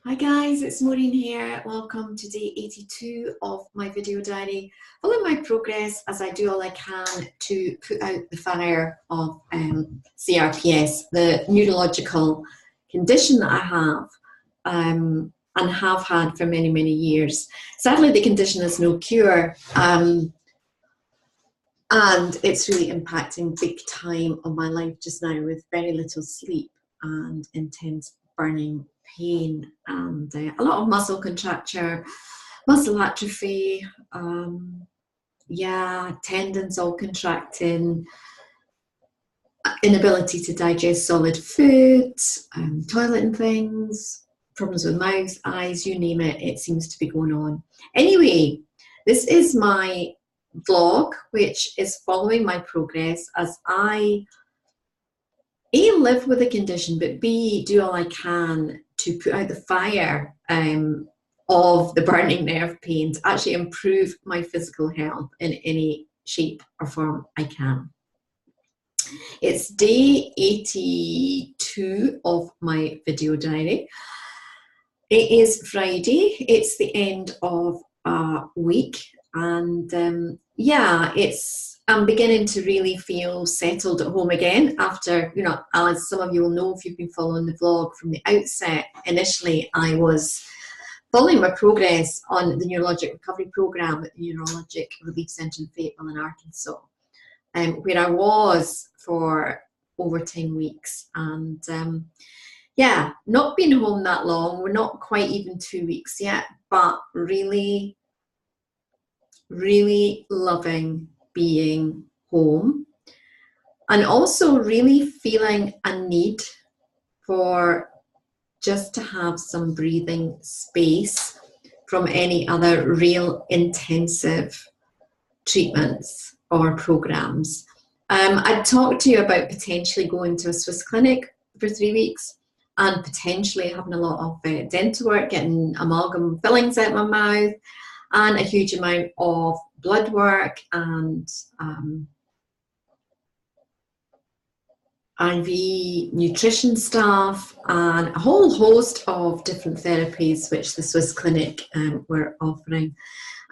Hi guys, it's Maureen here. Welcome to day 82 of my video diary. Following my progress as I do all I can to put out the fire of CRPS, the neurological condition that I have and have had for many, many years. Sadly, the condition has no cure and it's really impacting big time on my life just now with very little sleep and intense burning pain and a lot of muscle contracture, muscle atrophy, tendons all contracting, inability to digest solid food, toileting things, problems with mouth, eyes, you name it, it seems to be going on. Anyway, this is my vlog, which is following my progress as I A, live with the condition, but B, do all I can to put out the fire of the burning nerve pain to actually improve my physical health in any shape or form I can. It's day 82 of my video diary. It is Friday, it's the end of a week, and I'm beginning to really feel settled at home again after, as some of you will know if you've been following the vlog from the outset. Initially, I was following my progress on the Neurologic Recovery Programme at the Neurologic Relief Centre in Fayetteville in Arkansas, where I was for over 10 weeks. And not been home that long. We're not quite even 2 weeks yet, but really, really loving being home, and also really feeling a need for just to have some breathing space from any other real intensive treatments or programs. I talked to you about potentially going to a Swiss clinic for 3 weeks and potentially having a lot of dental work, getting amalgam fillings out my mouth, and a huge amount of blood work and IV nutrition stuff and a whole host of different therapies which the Swiss clinic were offering.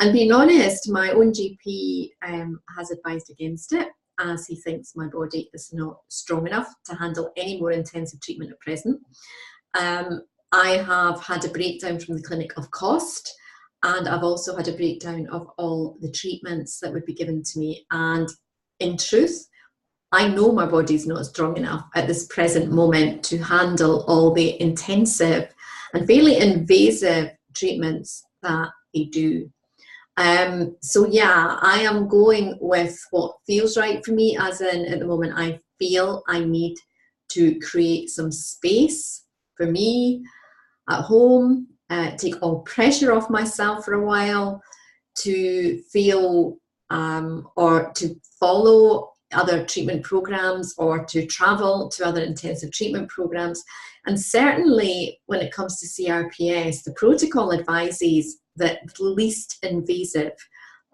And being honest, my own GP has advised against it, as he thinks my body is not strong enough to handle any more intensive treatment at present. I have had a breakdown from the clinic of cost, and I've also had a breakdown of all the treatments that would be given to me. And in truth, I know my body's not strong enough at this present moment to handle all the intensive and fairly invasive treatments that they do. I am going with what feels right for me, as in at the moment I feel I need to create some space for me at home, take all pressure off myself for a while, to feel or to follow other treatment programs or to travel to other intensive treatment programs. And certainly when it comes to CRPS, the protocol advises that the least invasive,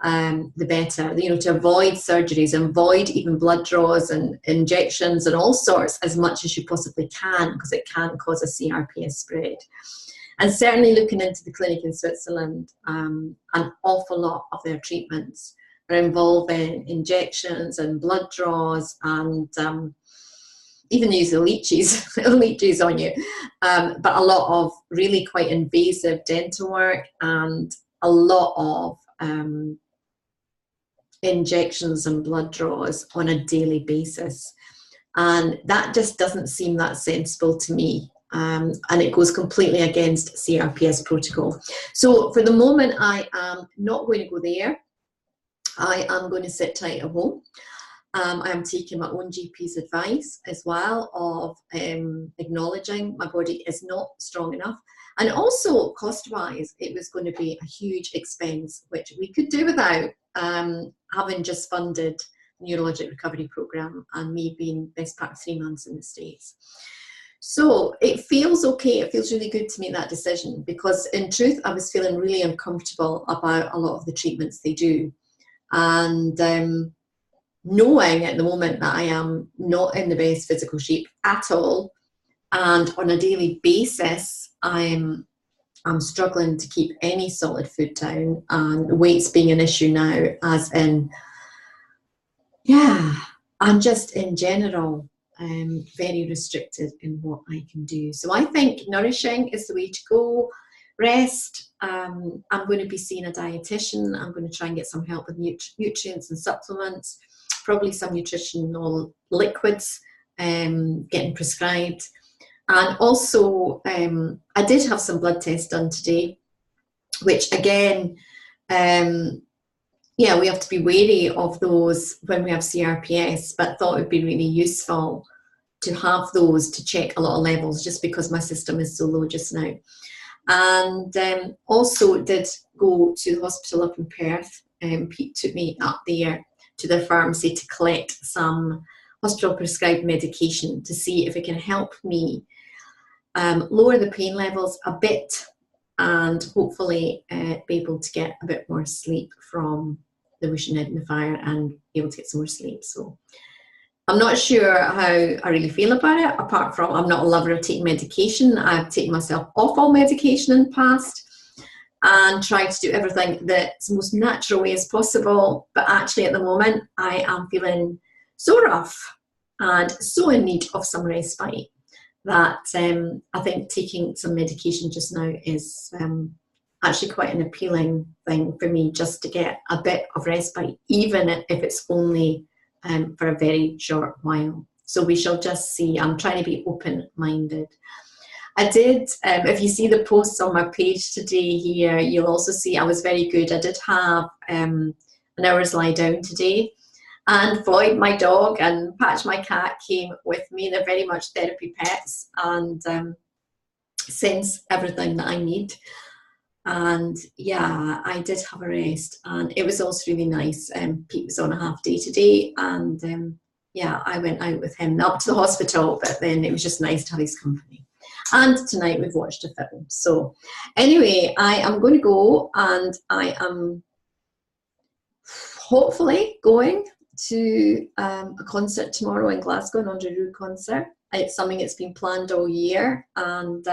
the better, to avoid surgeries, avoid even blood draws and injections and all sorts as much as you possibly can, because it can cause a CRPS spread. And certainly looking into the clinic in Switzerland, an awful lot of their treatments are involving injections and blood draws and even use the leeches on you, but a lot of really quite invasive dental work and a lot of injections and blood draws on a daily basis. And that just doesn't seem that sensible to me. And it goes completely against CRPS protocol. So for the moment, I am not going to go there. I am going to sit tight at home. I am taking my own GP's advice as well of acknowledging my body is not strong enough. And also cost-wise, it was going to be a huge expense, which we could do without having just funded the Neurologic Recovery Programme and me being best part of 3 months in the States. So it feels okay, it feels really good to make that decision, because in truth, I was feeling really uncomfortable about a lot of the treatments they do. And knowing at the moment that I am not in the best physical shape at all, and on a daily basis, I'm I'm struggling to keep any solid food down, and weight's being an issue now, as in, yeah, I'm just in general very restricted in what I can do. So I think nourishing is the way to go. Rest. I'm going to be seeing a dietitian. I'm going to try and get some help with nutrients and supplements, probably some nutritional liquids getting prescribed. And also, I did have some blood tests done today, which again, yeah, we have to be wary of those when we have CRPS, but thought it would be really useful to have those to check a lot of levels, just because my system is so low just now. And also did go to the hospital up in Perth. Pete took me up there to their pharmacy to collect some hospital prescribed medication to see if it can help me lower the pain levels a bit, and hopefully be able to get a bit more sleep from the whooshing in the fire and be able to get some more sleep. So I'm not sure how I really feel about it, apart from I'm not a lover of taking medication. I've taken myself off all medication in the past and tried to do everything that's the most natural way as possible. But actually at the moment, I am feeling so rough and so in need of some respite that I think taking some medication just now is actually quite an appealing thing for me, just to get a bit of respite, even if it's only for a very short while. So we shall just see. I'm trying to be open-minded. I did, if you see the posts on my page today here, you'll also see I was very good. I did have an hour's lie down today. And Floyd, my dog, and Patch, my cat, came with me. They're very much therapy pets and sense everything that I need. And yeah, I did have a rest, and it was also really nice. Pete was on a half day today, and yeah, I went out with him up to the hospital, but then it was just nice to have his company. And tonight we've watched a film. So anyway, I am going to go, and I am hopefully going to a concert tomorrow in Glasgow, an Andre Rieu concert. It's something that's been planned all year, and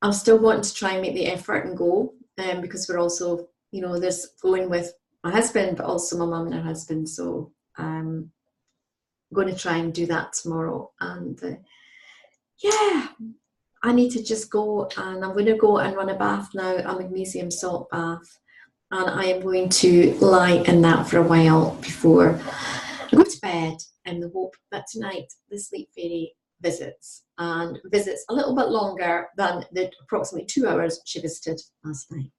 I'm still wanting to try and make the effort and go, because we're also, you know, this going with my husband, but also my mum and her husband. So I'm going to try and do that tomorrow. And yeah, I need to just go, and I'm going to go and run a bath now, a magnesium salt bath. And I am going to lie in that for a while before I go to bed, in the hope that tonight the sleep fairy visits, and visits a little bit longer than the approximately 2 hours she visited last night.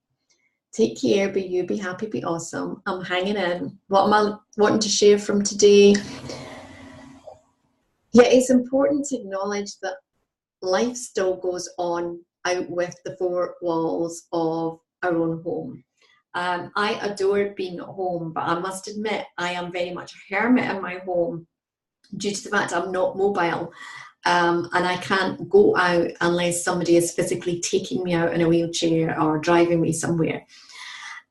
Take care, be you, be happy, be awesome. I'm hanging in. What am I wanting to share from today? Yeah, it's important to acknowledge that life still goes on out with the four walls of our own home. I adore being at home, but I must admit I am very much a hermit in my home due to the fact I'm not mobile, and I can't go out unless somebody is physically taking me out in a wheelchair or driving me somewhere.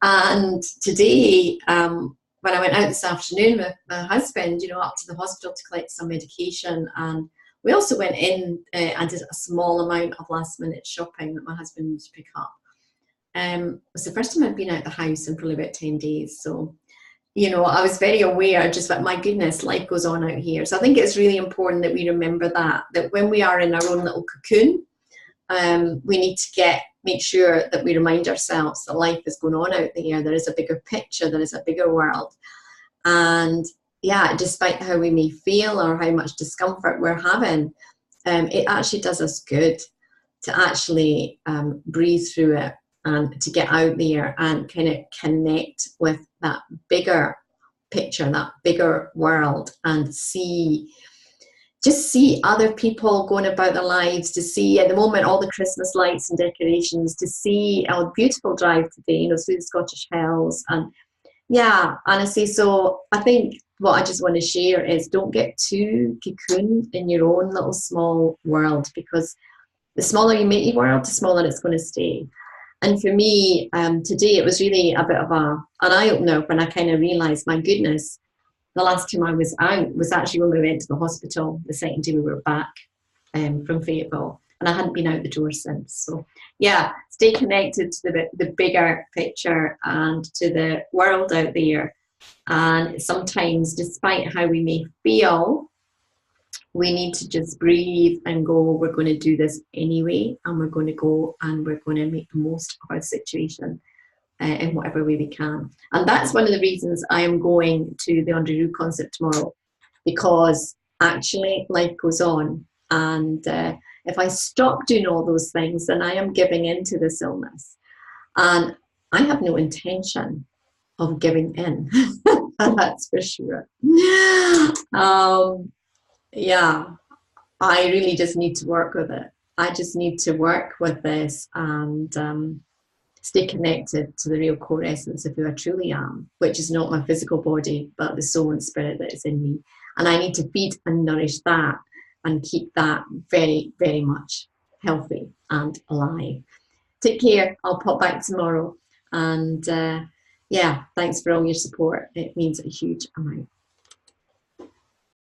And today, when I went out this afternoon with my husband, you know, up to the hospital to collect some medication, and we also went in and did a small amount of last minute shopping that my husband needed to pick up. It was the first time I'd been out the house in probably about 10 days. So, you know, I was very aware just that, my goodness, life goes on out here. So I think it's really important that we remember that when we are in our own little cocoon, we need to make sure that we remind ourselves that life is going on out there. There is a bigger picture, there is a bigger world. And yeah, despite how we may feel or how much discomfort we're having, it actually does us good to actually breathe through it, and to get out there and kind of connect with that bigger picture, that bigger world, and just see other people going about their lives, to see at the moment all the Christmas lights and decorations, to see our beautiful drive today, you know, through the Scottish Hills. And yeah, honestly, so I think what I just want to share is, don't get too cocooned in your own little small world, because the smaller you make your world, the smaller it's going to stay. And for me, today it was really a bit of an eye-opener when I kind of realised, my goodness, the last time I was out was actually when we went to the hospital the second day we were back from Fayetteville. and I hadn't been out the door since. So yeah, stay connected to the bigger picture and to the world out there. And sometimes, despite how we may feel, we need to just breathe and go, we're going to do this anyway, and we're going to go and we're going to make the most of our situation in whatever way we can. And that's one of the reasons I am going to the Underwood concert tomorrow, because actually life goes on. And if I stop doing all those things, then I am giving in to this illness. And I have no intention of giving in. That's for sure. Yeah, I really just need to work with it. I just need to work with this and stay connected to the real core essence of who I truly am, which is not my physical body, but the soul and spirit that is in me. And I need to feed and nourish that and keep that very, very much healthy and alive. Take care. I'll pop back tomorrow. And yeah, thanks for all your support. It means a huge amount.